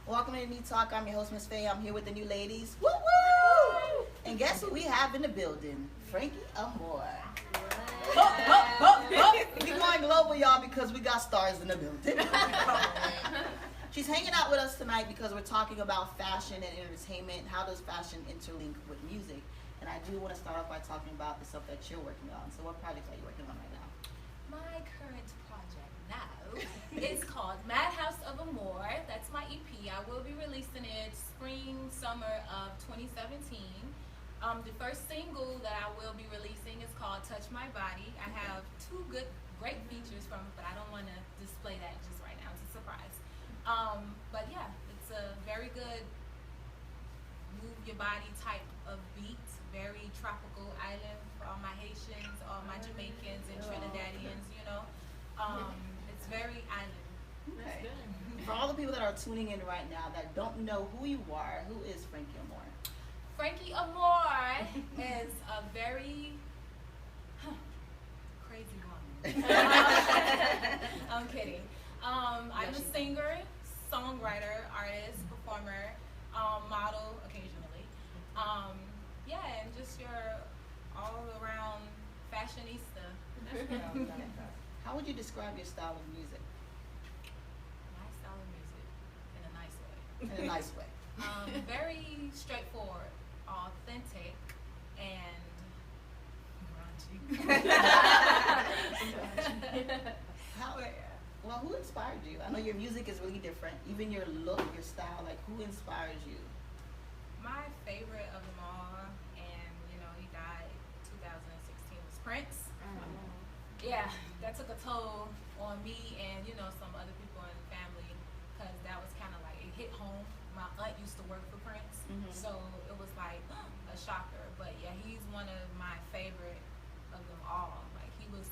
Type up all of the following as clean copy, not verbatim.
Welcome to Need Talk. I'm your host, Miss Faye. I'm here with the new ladies. Woo woo! And guess who we have in the building? Frankie Amore. We going global, y'all, because we got stars in the building. She's hanging out with us tonight because we're talking about fashion and entertainment. How does fashion interlink with music? And I do want to start off by talking about the stuff that you're working on. So what projects are you working on right now? My current project now is called Madhouse of Amore. That's my EP. I will be releasing it spring, summer of 2017. The first single that I will be releasing is called Touch My Body. I have two great features from it, but I don't want to display that just right now. It's a surprise. But yeah, it's a very good move your body type of beat, very tropical island for all my Haitians, all my Jamaicans and Trinidadians, you know. It's very island. Okay. For all the people that are tuning in right now that don't know who you are, who is Frankie Amore? Frankie Amore is a very crazy woman. I'm kidding. I'm a singer, songwriter, artist, performer, model occasionally. Yeah, and just your all-around fashionista. How would you describe your style of music? My style of music, in a nice way. In a nice way. Very straightforward, authentic, and raunchy. Well, who inspired you? I know your music is really different. Even your look, your style, like who inspires you? My favorite of them all, and you know, he died 2016, was Prince. Yeah, that took a toll on me and you know some other people in the family because that was kind of like it hit home. My aunt used to work for Prince, so it was like a shocker. But yeah, he's one of my favorite of them all. Like he was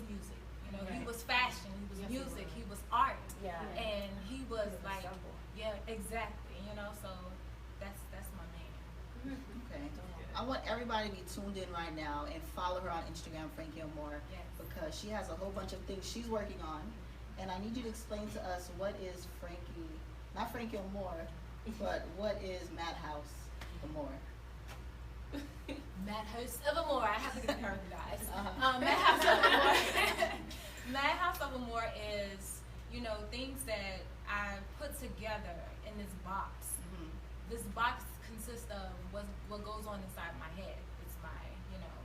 music. You know, he was fashion, he was music, he was art, and he was like, yeah, exactly. You know, so that's my man. Okay. I want everybody to be tuned in right now and follow her on Instagram, Frankie Amore, because she has a whole bunch of things she's working on, and I need you to explain to us what is not Frankie Amore, but what is Madhouse Amore? Madhouse of Amore. I have to get her, guys. Madhouse of Amore. Madhouse of Amore is, you know, things that I put together in this box. This box consists of what goes on inside my head. It's my, you know,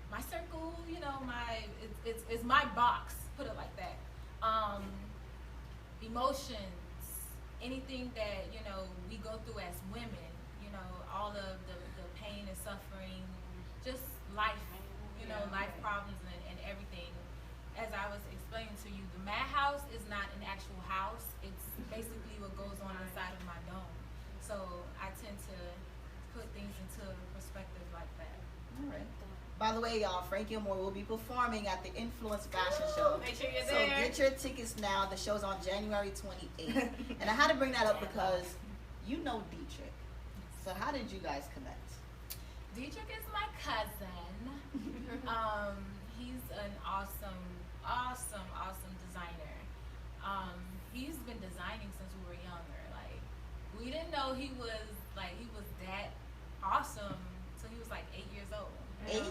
my circle. You know, it's my box. Put it like that. Emotions, anything that you know we go through as women. You know, all of the pain and suffering, just life. You know, life problems and everything. As I was explaining to you, the madhouse is not an actual house. It's basically what goes on inside of my dome. So I tend to put things into perspective like that. All right. By the way, y'all, Frankie Amore will be performing at the Influence Fashion Show. Make sure you're so there. Get your tickets now. The show's on January 28th. And I had to bring that up because you know Dietrich. So how did you guys connect? Dietrich is my cousin. He's an awesome designer. He's been designing since we were younger. Like we didn't know he was that awesome until he was like 8 years old. 8?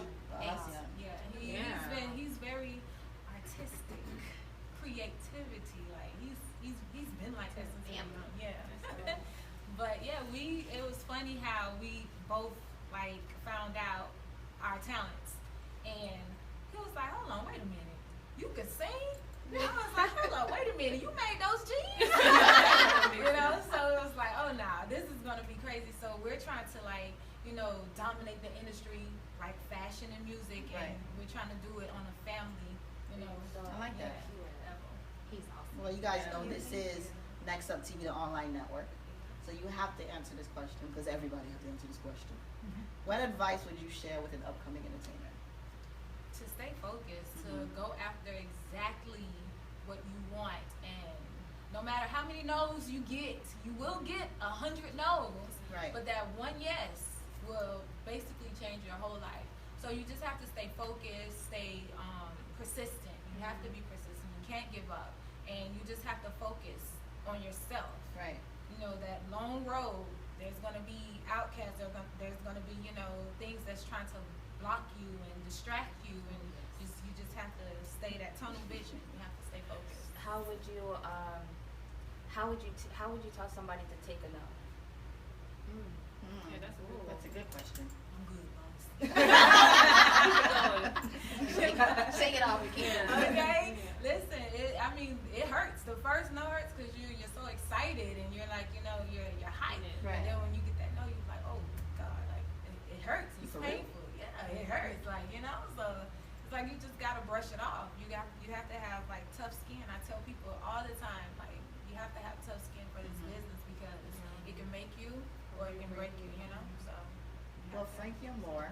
Yeah. He's very artistic, creativity. Like he's been like that since young. Yeah. But yeah, it was funny how we both like found out our talents, and he was like, "Hold on, wait a minute, you could sing?" And I was like, "Hold on, wait a minute, you made those jeans?" You know, so it was like, "Oh nah, this is gonna be crazy." So we're trying to like, you know, dominate the industry, like fashion and music, and we're trying to do it on a family, you know. I like that. Level. He's awesome. Well, you guys know this is Next Up TV, the online network. So you have to answer this question because everybody has to answer this question. What advice would you share with an upcoming entertainer? To stay focused, to go after exactly what you want, and no matter how many no's you get, you will get 100 no's. Right. But that one yes will basically change your whole life. So you just have to stay focused, stay persistent. You have to be persistent. You can't give up. and you just have to focus on yourself. Right. You know, that long road, there's going to be outcasts, there's going to be, you know, things that's trying to block you and distract you, and you just have to stay that tunnel vision. You have to stay focused. How would you tell somebody to take a no? Yeah, that's a good That's a good question. I'm good, boss. Shake it off again. Okay? Listen, it hurts. The first no hurts because you're so excited and you're like, you know, you're hyped. Right. And then when you get that no, you're like, oh God, like it hurts. It's For real? painful. Yeah, it hurts. Like, you know, so it's like you just gotta brush it off. You have to have like tough skin. I tell people all the time, like, you have to have tough skin for this business because it can make you or it can break you, you know? So Well, Frankie Moore,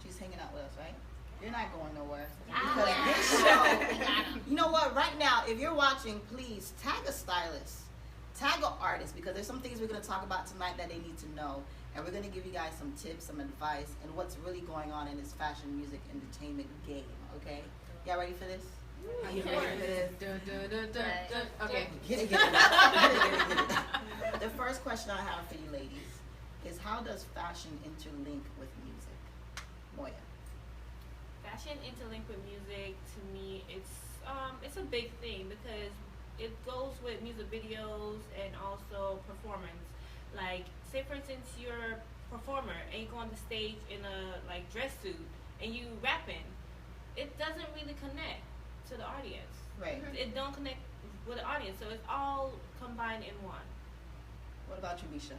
she's hanging out with us, right? You're not going nowhere. Ah. Because this show, you know what, right now, if you're watching, please tag a stylist, tag an artist, because there's some things we're going to talk about tonight that they need to know. And we're going to give you guys some tips, some advice, and what's really going on in this fashion, music, entertainment game, okay? Y'all ready for this? You ready for this? Okay. Get it. The first question I have for you ladies is, how does fashion interlink with music? Moya. Fashion interlinked with music, to me, it's a big thing because it goes with music videos and also performance. Like, say for instance, you're a performer and you go on the stage in a like dress suit and you rapping. It doesn't really connect to the audience. Right. It don't connect with the audience, so it's all combined in one. What about you, Misha?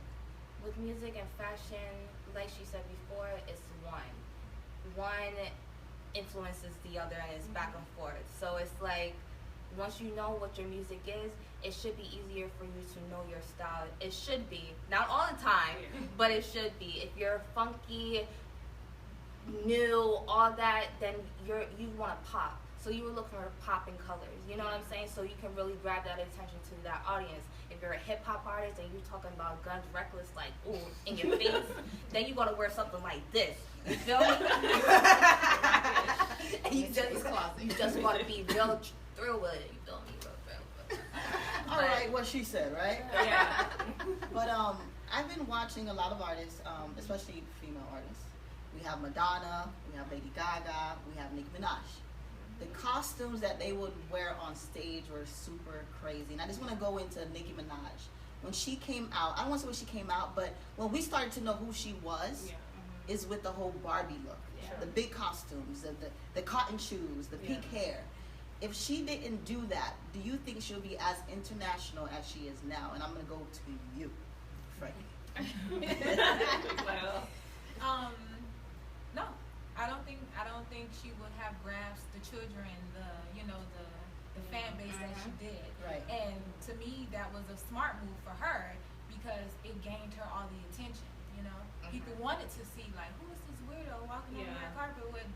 With music and fashion, like she said before, it's one. One influences the other and it's back and forth. So it's like, once you know what your music is, it should be easier for you to know your style. It should be. Not all the time, but it should be. If you're funky, new, all that, then you want to pop. So you were looking for popping colors. You know what I'm saying? So you can really grab that attention to that audience. If you're a hip hop artist and you're talking about guns reckless, like, ooh, in your face, then you gotta wear something like this. You feel me? And you just want to be real through with it. You feel me? Real. All right, what she said, right? Yeah. But I've been watching a lot of artists, especially female artists. We have Madonna, we have Lady Gaga, we have Nicki Minaj. The costumes that they would wear on stage were super crazy. And I just want to go into Nicki Minaj. When she came out, I don't want to say when she came out, but when we started to know who she was, is with the whole Barbie look. Yeah. The big costumes, the cotton shoes, the pink hair. If she didn't do that, do you think she'll be as international as she is now? And I'm going to go to you, Frankie. No, I don't think she would have grasped the children, the fan base that she did. Right. And to me, that was a smart move for her because it gained her all the attention. You know, people wanted to see like, who is this weirdo walking on that carpet with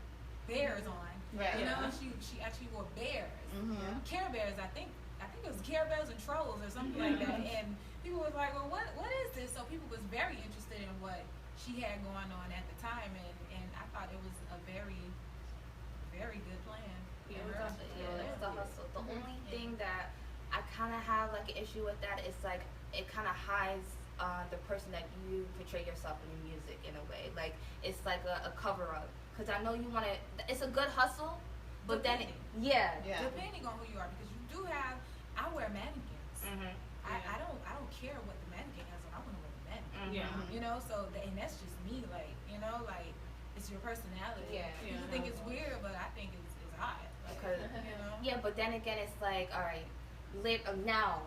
bears on? Right. You know, she actually wore bears, Mm-hmm. Care Bears. I think it was Care Bears and Trolls or something like that. And people was like, well, what is this? So people was very interested in what she had going on at the time, and I thought it was a very, very good plan. It's the hustle. The only thing that I kind of have like an issue with that is like it kind of hides the person that you portray yourself in your music in a way. Like it's like a cover up. Because I know you want to. It's a good hustle, but Depending. Depending on who you are, because you do have. I wear mannequins. I don't care what the mannequin has on. I want to wear the mannequin. You know, so and that's just me. Like, you know, like it's your personality. You think it's weird, but I think it's hot. Like, you know. Yeah, but then again, it's like, all right, now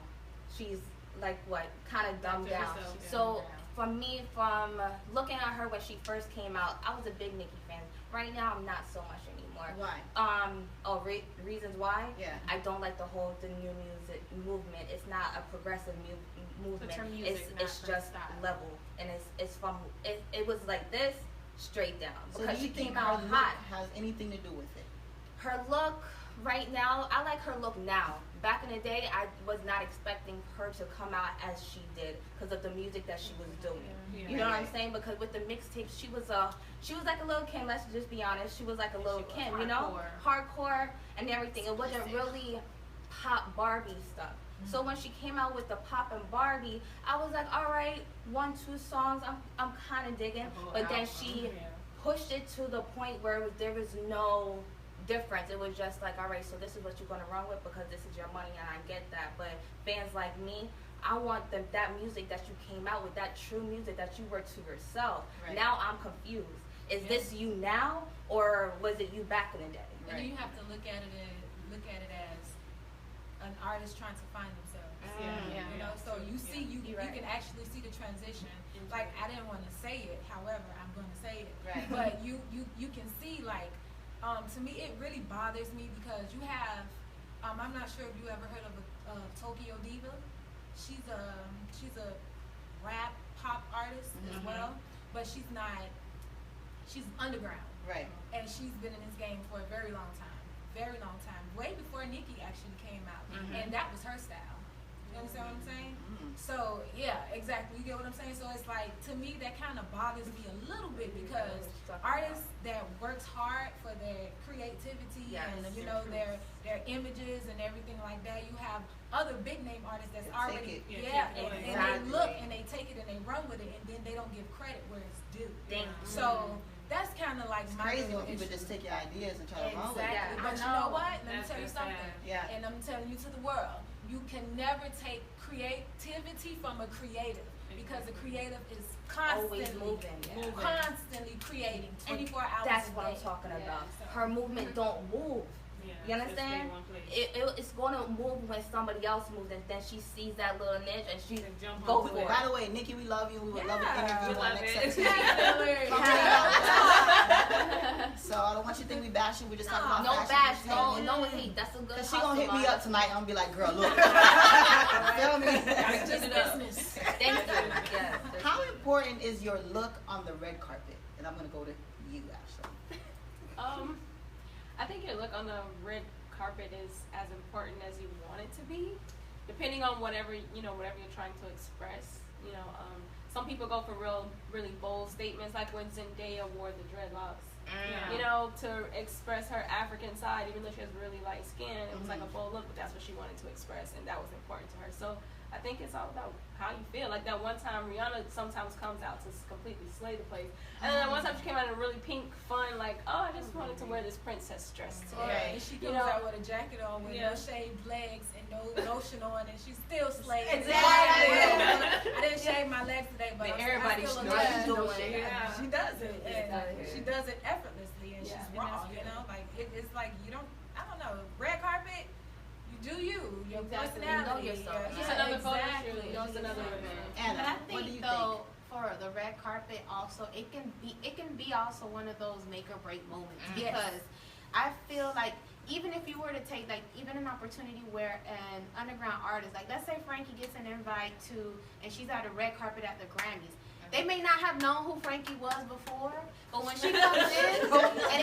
she's like what, kind of dumbed down. So for me, from looking at her when she first came out, I was a big Nicki fan. Right now, I'm not so much anymore. Why? Reasons why? Yeah. I don't like the new music movement. It's not a progressive movement. But your music, It's not her just style. level, and it's from it was like this straight down So because do she you think came her out look hot. has anything to do with it? Her look right now, I like her look now. Back in the day, I was not expecting her to come out as she did because of the music that she was doing. You know what I'm saying? Because with the mixtapes, she was like a little Kim. Let's just be honest. She was like a little Kim, you know, hardcore and everything. It wasn't really pop Barbie stuff. So when she came out with the pop and Barbie, I was like, all right, 1-2 songs, I'm kind of digging. But then she pushed it to the point where there was no difference. It was just like, all right, so this is what you're gonna run with because this is your money, and I get that. But fans like me, I want that music that you came out with, that true music that you were to yourself. Right. Now I'm confused. Is this you now, or was it you back in the day? And then you have to look at it as an artist trying to find themselves. You know, so you see, you can actually see the transition. Like, I didn't want to say it, however, I'm going to say it. Right. But you can see, like, to me, it really bothers me because you have, I'm not sure if you ever heard of a Tokyo Diva. She's a rap pop artist as well, but she's underground. Right. And she's been in this game for a very long time, way before Nicki actually came out, and that was her style. You understand what I'm saying? So yeah, exactly. You get what I'm saying? So it's like, to me, that kind of bothers me a little bit because artists that works hard for their creativity and you know their images and everything like that. You have other big name artists that's already and they look and they take it and they run with it, and then they don't give credit where it's due. So that's kind of like my crazy when people just take your ideas and try to run with it. Exactly. But you know what? Let me tell you something. Yeah. And I'm telling you to the world, you can never take creativity from a creative because a creative is constantly constantly creating 24 hours That's a day. what I'm talking about. Her movement don't move. You understand? It's going to move when somebody else moves, and then she sees that little niche and she goes for it. By the way, Nicki, we love you. We would love an interview on next So I don't want you to think we bashing. We just talking about no bash, no hate. That's a good. Cause she gonna hit me up tonight. I'm gonna be like, girl, look. Feel me? It's just business. Thank you. Yeah. How important is your look on the red carpet? And I'm gonna go to you, Ashley. I think your look on the red carpet is as important as you want it to be, depending on whatever you're trying to express. Some people go for really bold statements, like when Zendaya wore the dreadlocks. To express her African side, even though she has really light skin. It was like a bold look, but that's what she wanted to express, and that was important to her. So I think it's all about how you feel. Like that one time, Rihanna sometimes comes out to completely slay the place. And then that one time she came out in a really pink, fun, like, oh, I just wanted to wear this princess dress today. And she comes out with a jacket on with no shaved legs and no lotion on, and she's still slaying. Exactly. I didn't shave my legs today, but everybody still doing it. She does it. And she does it effortlessly, and she's raw, Like, it's like, I don't know, red carpet, you do you. Your personality. You know yourself. Just another photo shoot. Just another event. And I think though, for the red carpet also, it can be also one of those make or break moments because I feel like even if you were to take like even an opportunity where an underground artist, like let's say Frankie gets an invite to, and she's at a red carpet at the Grammys. They may not have known who Frankie was before, but when she comes in, and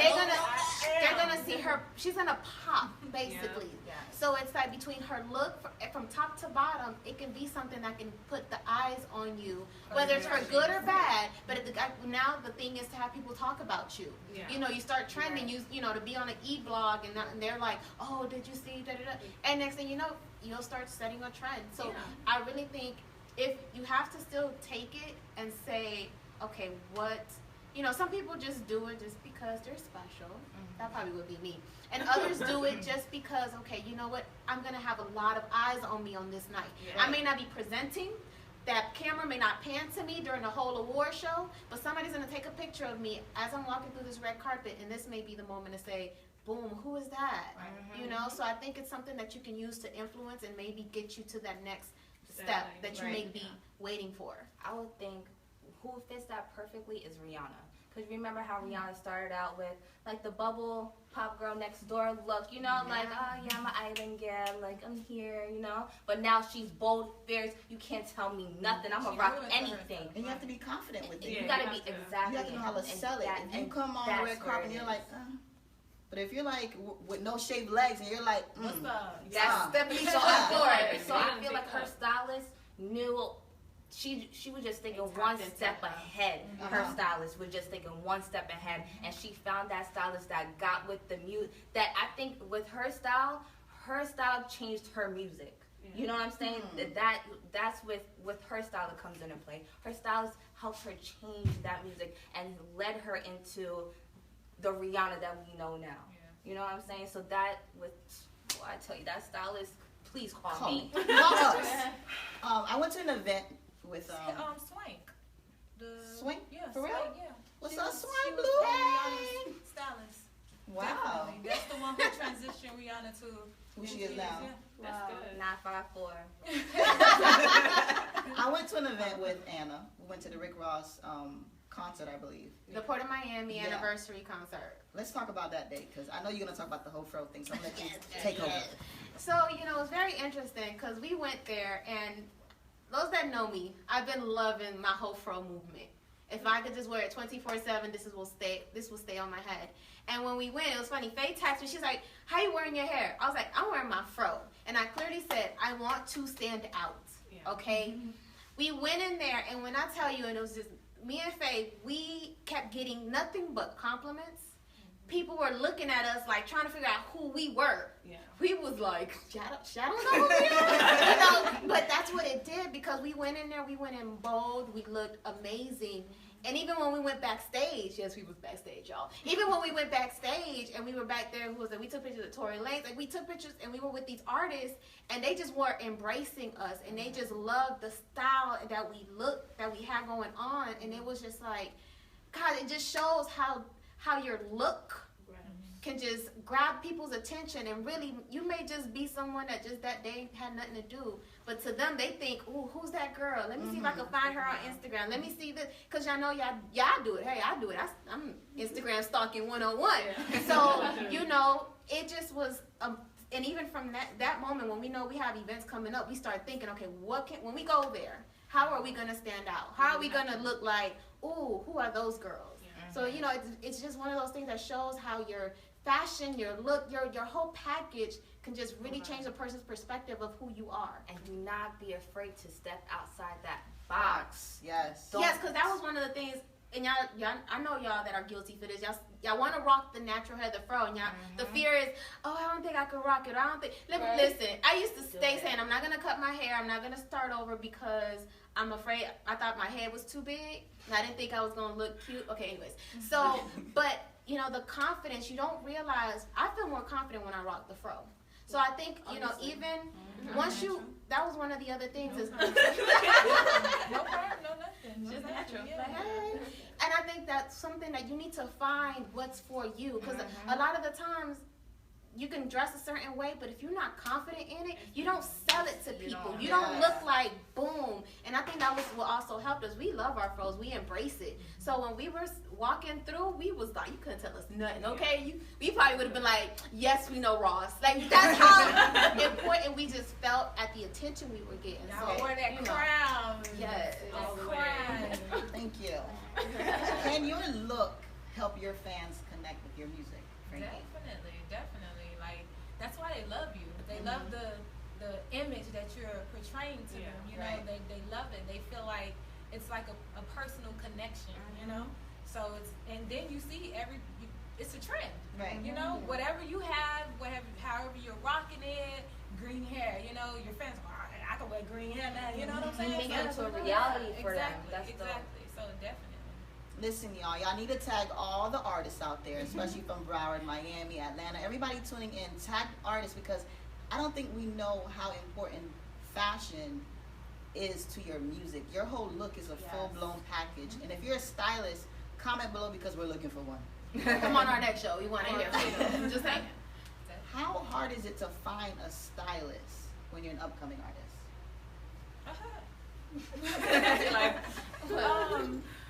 they're gonna see her. She's gonna pop basically. Yeah. So it's like between her look from top to bottom, it can be something that can put the eyes on you, whether it's for good or bad. But now the thing is to have people talk about you. Yeah. You start trending. You know, to be on an e-blog, and they're like, oh, did you see? Da, da, da. And next thing you know, you'll start setting a trend. So I really think if you have to still take it and say, okay, some people just do it just because they're special. That probably would be me. And others do it just because, okay, you know what? I'm going to have a lot of eyes on me on this night. Yeah. I may not be presenting. That camera may not pan to me during the whole award show, but somebody's going to take a picture of me as I'm walking through this red carpet, and this may be the moment to say, boom, who is that? So I think it's something that you can use to influence and maybe get you to that next step that you may be waiting for. I would think who fits that perfectly is Rihanna. Because remember how Rihanna started out with like the bubble pop girl next door look, like, oh yeah, I'm an island girl, like I'm here, But now she's bold, fierce, you can't tell me nothing, I'm gonna rock anything. And you have to be confident with it. You gotta be exactly. You have to know how to sell it. If you come on the red carpet and you're like, but if you're like with no shaved legs and you're like, what's up? That's Stephanie Shore. So I feel like her stylist knew. She was just thinking one step ahead. Her stylist was just thinking one step ahead, and she found that stylist that got with the mute. That I think with her style, her style changed her music. You know what I'm saying? That's with her style that comes into play. Her styles helped her change that music and led her into the Rihanna that we know now. You know what I'm saying? So that I tell you, that stylist, please call me. I went to an event with Swank. Swank? Yeah, For real? Swank, yeah. What's She up, was- Swank she was Blue? Rihanna's stylist. Wow. Definitely. That's the one who transitioned Rihanna to Who she is now. Yeah. That's good. 954. I went to an event with Anna. We went to the Rick Ross concert, I believe. The Port of Miami Yeah. anniversary concert. Let's talk about that date, because I know you're going to talk about the whole fro thing, so I'm going to let you take over. So, you know, it's very interesting because we went there, and those that know me, I've been loving my whole fro movement. If I could just wear it 24/7, this will stay on my head. And when we went, it was funny. Faye texted me. She's like, "How you wearing your hair?" I was like, "I'm wearing my fro," and I clearly said, "I want to stand out." Okay. We went in there, and when I tell you, and it was just me and Faye, we kept getting nothing but compliments. People were looking at us like trying to figure out who we were. We was like, shadow know who we are. You know, but that's what it did, because we went in there, we went in bold, we looked amazing. And even when we went backstage, yes, we was backstage, y'all. Even when we went backstage and we were back there, we took pictures of Tory Lanez. Like, we took pictures and we were with these artists, and they just were embracing us, and they just loved the style that we had going on. And it was just like, God, it just shows how your look can just grab people's attention, and really, you may just be someone that just that day had nothing to do, but to them, they think, "Ooh, who's that girl? Let me see if I can find her on Instagram. Let me see this," because y'all know y'all do it. Hey, I do it. I'm Instagram stalking 101. So you know, it just was. And even from that moment, when we know we have events coming up, we start thinking, okay, when we go there, how are we gonna stand out? How are we gonna look like? Ooh, who are those girls? So you know, it's just one of those things that shows how your fashion, your look, your whole package can just really change a person's perspective of who you are. And do not be afraid to step outside that Box. Yes. Yes, because that was one of the things. And y'all, I know y'all that are guilty for this. Y'all want to rock the natural hair, the fro, and y'all, the fear is, oh, I don't think I could rock it. I don't think. Listen, I used to stay saying, I'm not gonna cut my hair. I'm not gonna start over because I'm afraid. I thought my head was too big, and I didn't think I was gonna look cute. Okay, anyways. So, but you know, the confidence, you don't realize. I feel more confident when I rock the fro. So I think, you know, even once you, that was one of the other things. Is no problem, no nothing. Just natural. Yeah. And I think that's something that you need to find what's for you. Because a lot of the times, you can dress a certain way, but if you're not confident in it, you don't sell it to people. You don't look like boom. And I think that was what also helped us. We love our fros. We embrace it. So when we were walking through, we was like, you couldn't tell us nothing, okay? We probably would have been like, yes, we know Ross. Like, that's how important we just felt at the attention we were getting. Y'all So, wore that you know, crown. yes. That crown. Thank you. Can your look help your fans connect with your music, Frankie? Definitely. Like, that's why they love you. They love the image that you're portraying to them. You know, they love it. They feel like it's like a personal connection. You know, so and then you see it's a trend. Right. You know, whatever you have, however you're rocking it, green hair. You know, your fans go, I can wear green hair now. You know what I'm saying? Make it into a reality for them. That's exactly. So definitely. Listen, y'all need to tag all the artists out there, especially from Broward, Miami, Atlanta. Everybody tuning in, tag artists, because I don't think we know how important fashion is to your music. Your whole look is a full-blown package. And if you're a stylist, comment below because we're looking for one. Come on our next show. We want to hear from you. Just saying. How hard is it to find a stylist when you're an upcoming artist?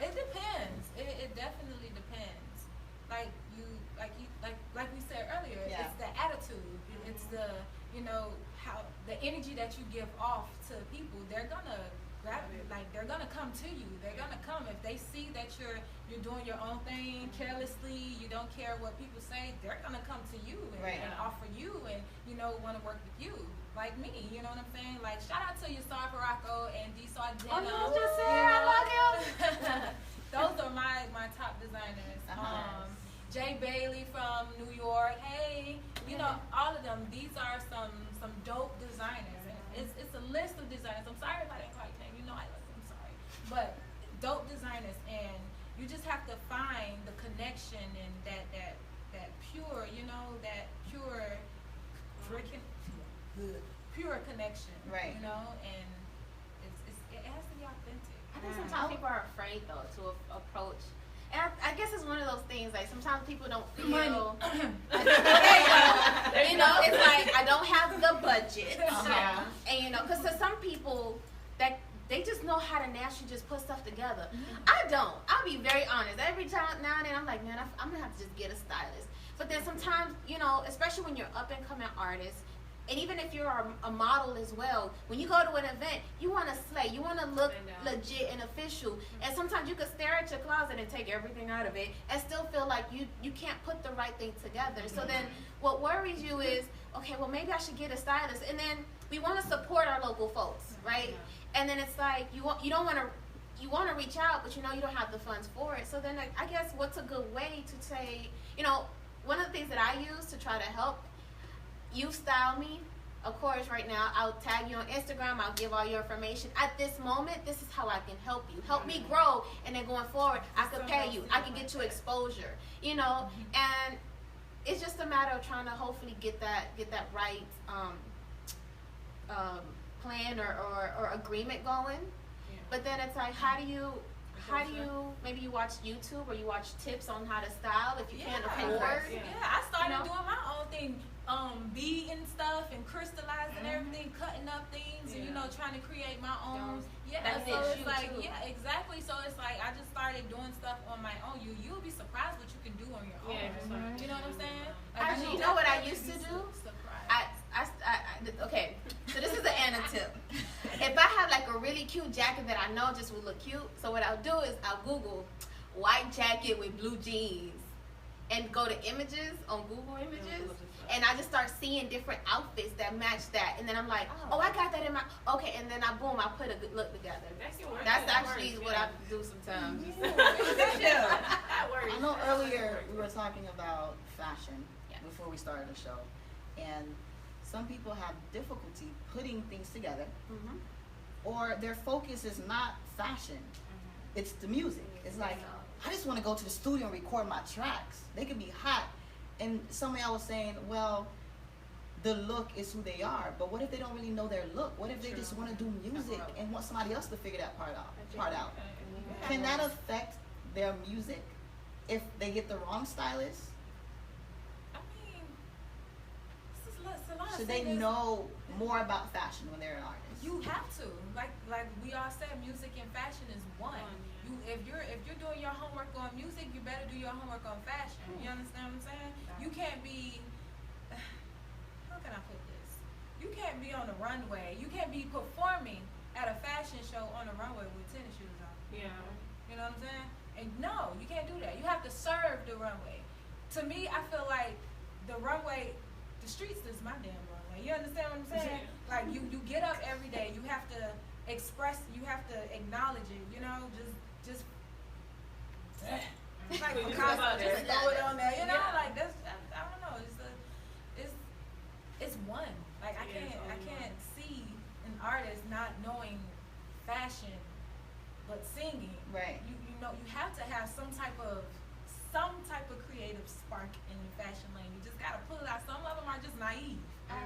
It depends. It definitely depends. Like we said earlier, it's the attitude. It's the how the energy that you give off to people. They're gonna grab it. Like, they're gonna come to you. They're gonna come if they see that you're doing your own thing carelessly. You don't care what people say. They're gonna come to you and offer you and want to work with you. Like me, you know what I'm saying? Like, shout out to Yasar Baracco and D. Sardino. Oh, you was just saying, I love him. Those are my top designers. Jay Bailey from New York. Hey, you know, all of them. These are some dope designers. And it's a list of designers. I'm sorry if I didn't call you name. You know I love you. I'm sorry, but dope designers, and you just have to find the connection and that pure, you know, that pure connection, right? You know, and it has to be authentic. I think sometimes people are afraid though to approach. And I guess it's one of those things, like sometimes people don't feel, you know, it's like, I don't have the budget. And you know, because to some people, that they just know how to naturally just put stuff together. I don't. I'll be very honest. Every time now and then, I'm like, man, I'm going to have to just get a stylist. But then sometimes, you know, especially when you're up and coming artist, and even if you're a model as well, when you go to an event, you want to slay. You want to look legit and official. And sometimes you could stare at your closet and take everything out of it and still feel like you can't put the right thing together. So then what worries you is, okay, well, maybe I should get a stylist. And then we want to support our local folks, right? And then it's like you want to reach out, but you know you don't have the funds for it. So then I guess what's a good way to say, you know, one of the things that I use to try to help you style me, of course, right now, I'll tag you on Instagram. I'll give all your information. At this moment, this is how I can help you. Help me grow, and then going forward, I could pay you. I can get you exposure, you know, and it's just a matter of trying to hopefully get that right plan or agreement going. But then it's like, how do you maybe you watch YouTube or you watch tips on how to style if you can't afford? I started doing my own thing, beading stuff and crystallizing everything, cutting up things, and you know, trying to create my own. So it's like, exactly. So it's like I just started doing stuff on my own. You'll be surprised what you can do on your own. You know what I'm saying? Like, actually, you know what I used to do? Okay, so this is an Anna tip. If I have like a really cute jacket that I know just would look cute, so what I'll do is I'll Google white jacket with blue jeans and go to images on Google Images, and I just start seeing different outfits that match that, and then I'm like, oh, I got that in my, okay, and then I put a good look together. That's actually what I do sometimes. I know earlier we were talking about fashion before we started the show, and some people have difficulty putting things together, or their focus is not fashion, it's the music. It's like, I just want to go to the studio and record my tracks. They could be hot. And somebody else was saying, well, the look is who they are, but what if they don't really know their look? What if they just want to do music and want somebody else to figure that part out? Can that affect their music if they get the wrong stylist? Should they know more about fashion when they're an artist? You have to. Like we all said, music and fashion is one. If you're doing your homework on music, you better do your homework on fashion. You understand what I'm saying? You can't be, how can I put this? You can't be on the runway. You can't be performing at a fashion show on the runway with tennis shoes on. You know what I'm saying? And no, you can't do that. You have to serve the runway. To me, I feel like the runway, the streets is my damn runway. You understand what I'm saying? Like you get up every day. You have to express. You have to acknowledge it. You know, just like Picasso, just throw it on there. You know, like that's. I don't know. It's one. Like I can't see an artist not knowing fashion, but singing. Right. You know you have to have some type of creative spark in the fashion lane. You just gotta pull it out. Some of them are just naive.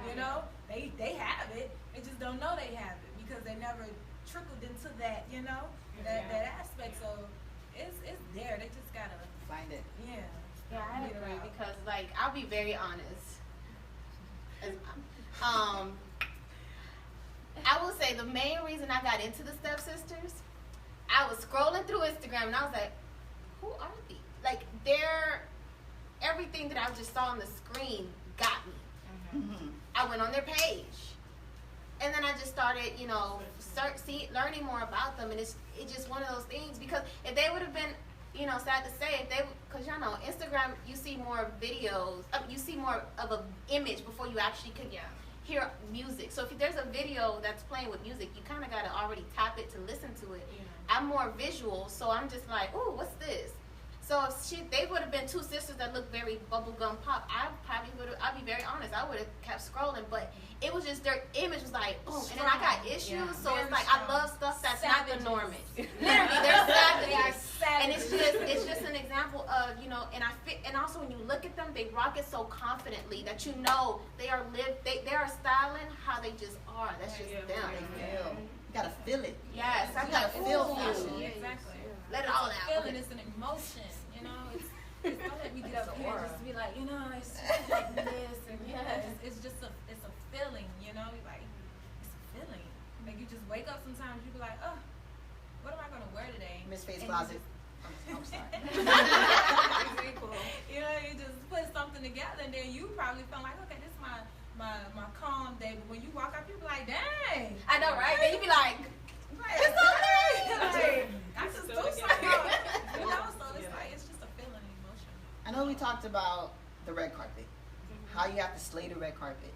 You know, they have it. They just don't know they have it because they never trickled into that. You know, that aspect. So it's there. They just gotta find it. Yeah, I agree because like I'll be very honest. I will say the main reason I got into the Stepsisters, I was scrolling through Instagram and I was like, who are these? Like everything that I just saw on the screen got me. I went on their page, and then I just started, you know, learning more about them, and it's just one of those things. Because if they would have been, you know, sad to say, because y'all know Instagram, you see more videos, you see more of an image before you actually can hear music. So if there's a video that's playing with music, you kind of got to already tap it to listen to it. I'm more visual, so I'm just like, ooh, what's this? So if they would have been two sisters that looked very bubblegum pop, I probably would have. I'll be very honest. I would have kept scrolling, but it was just their image was like boom, and then I got issues. Yeah, so it's very like strong. I love stuff that's Savages. not the Normans. Literally, they're savages. They are And savages. it's just an example of, you know, and and also when you look at them, they rock it so confidently that you know they are they are styling how they just are. That's just Yeah, them. They feel. You gotta feel it. Yes, I You gotta got feel ooh. fashion. Yeah, exactly. Let it all out. Feeling is an emotion, you know. It's don't let me get up here and just be like, you know, it's just like this and it's just it's a feeling, you know. Like it's a feeling. Like you just wake up sometimes, you be like, oh, what am I gonna wear today? Miss Face And Closet. you I'm sorry. Very cool. You know, you just put something together, and then you probably feel like, okay, this is my calm day. But when you walk out, you be like, dang. I know, right? Then you be like, It's okay. I just So do again. something. You know, so it's like it's just a feeling, an emotion. I know we talked about the red carpet, how you have to slay the red carpet.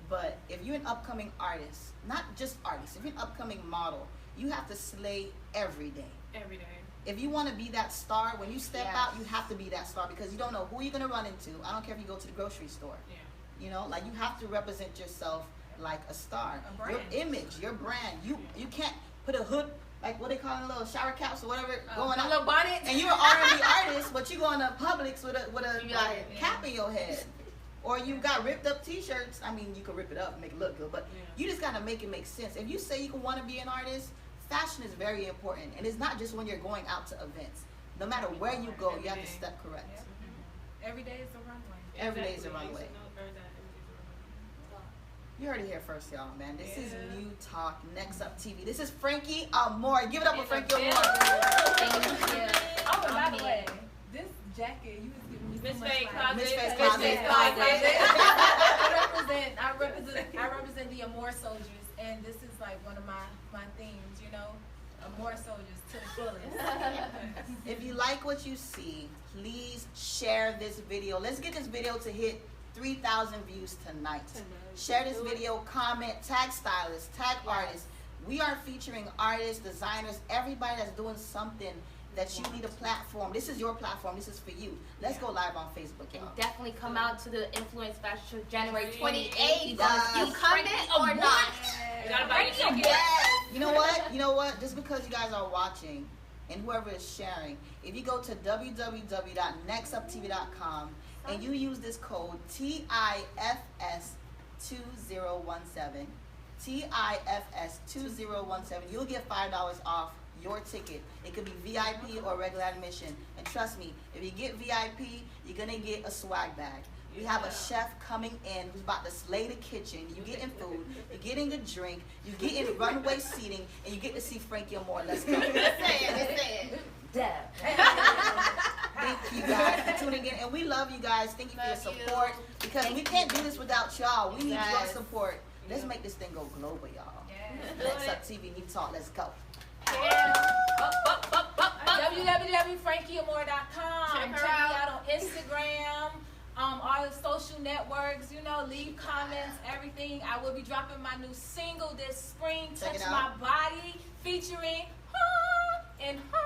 But if you're an upcoming artist, not just artist, if you're an upcoming model, you have to slay every day. Every day. If you want to be that star, when you step Yes. out, you have to be that star because you don't know who you're going to run into. I don't care if you go to the grocery store. Yeah. You know, like you have to represent yourself like a star. A brand. Your image, your brand. You can't put a hood, like what they call it, little shower caps or whatever, going a out. little bonnet. And you're an R&B artist, but you going to Publix with a You be like, cap in your head. Or you got ripped up t-shirts. I mean, you can rip it up and make it look good, but you just got to make it make sense. If you say you want to be an artist, fashion is very important. And it's not just when you're going out to events. No matter where you go, you have to step correct. Yep. Every day is a runway. Every day is a Exactly. runway. You should know every day is a runway. You heard it here first, y'all, man. This is Yeah. New Talk, Next Up TV. This is Frankie Amore. Give it up for Frankie Amore. Thank you. Oh, and by I'm the here. way, this jacket, you was giving me so Miss much Faye like- Closet. Miss Faye's Miss Closet. Faye's I represent the Amore soldiers, and this is like one of my themes, you know, Amore soldiers to the fullest. If you like what you see, please share this video. Let's get this video to hit 3,000 views tonight. Share this video, comment, tag stylists, tag artists. We are featuring artists, designers, everybody that's doing something that you need a platform. This is your platform. This is for you. Let's go live on Facebook, And y'all. definitely come out to the Influence Fashion Show January 28th. You Yes. coming or not? You gotta buy your ticket. You know what? You know what? Just because you guys are watching and whoever is sharing, if you go to www.nextuptv.com and you use this code TIFS2017, TIFS2017, you'll get $5 off your ticket. It could be VIP or regular admission. And trust me, if you get VIP, you're gonna get a swag bag. We have a chef coming in who's about to slay the kitchen. You getting food, you're getting a drink, you're getting runway seating, and you get to see Frankie Amore. Let's go. Just say it. Thank you guys for tuning in, and we love you guys. Thank you for your Love you. support because we can't do this without y'all. We need your Yes. support. Let's make this thing go global, y'all. Next Up TV, New Talk. Let's go. www.frankieamore.com. Check her Check me out. out on Instagram, all the social networks. You know, leave comments, everything. I will be dropping my new single this spring, Check Touch it My out. Body, featuring Ha and Ha.